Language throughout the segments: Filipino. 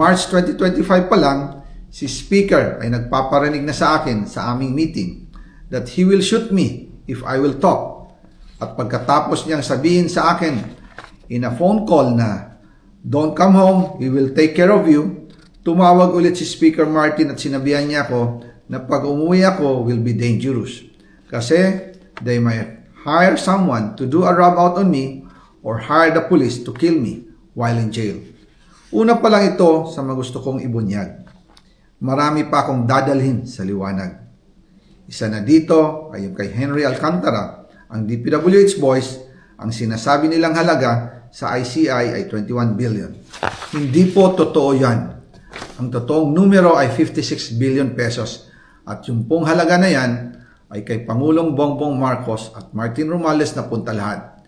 March 2025 pa lang, si Speaker ay nagpaparinig na sa akin sa aming meeting that he will shoot me if I will talk. At pagkatapos niyang sabihin sa akin in a phone call na, "Don't come home, we will take care of you," tumawag ulit si Speaker Martin at sinabihan niya ako na pag umuwi ako will be dangerous. Kasi they might hire someone to do a rob out on me or hire the police to kill me while in jail. Una pa lang ito sa magusto kong ibunyag. Marami pa akong dadalhin sa liwanag. Isa na dito ay yung kay Henry Alcantara, ang DPWH boys, ang sinasabi nilang halaga sa ICI ay 21 billion. Hindi po totoo yan. Ang totoong numero ay 56 billion pesos at yung pong halaga na yan ay kay Pangulong Bongbong Marcos at Martin Romualdez na punta lahat.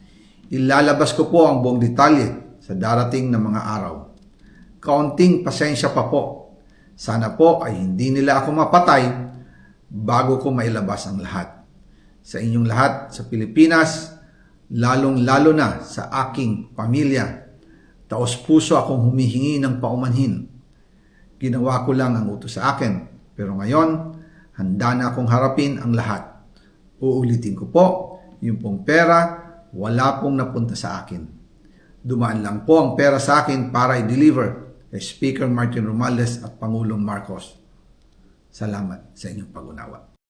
Ilalabas ko po ang buong detalye sa darating na mga araw. Kaunting pasensya pa po. Sana po ay hindi nila ako mapatay bago ko mailabas ang lahat. Sa inyong lahat sa Pilipinas, lalong-lalo na sa aking pamilya, taos-puso akong humihingi ng paumanhin. Ginawa ko lang ang utos sa akin, pero ngayon, handa na akong harapin ang lahat. Uulitin ko po, yung pong pera, wala pong napunta sa akin. Dumaan lang po ang pera sa akin para i-deliver kay Speaker Martin Romualdez at Pangulong Marcos. Salamat sa inyong pag-unawa.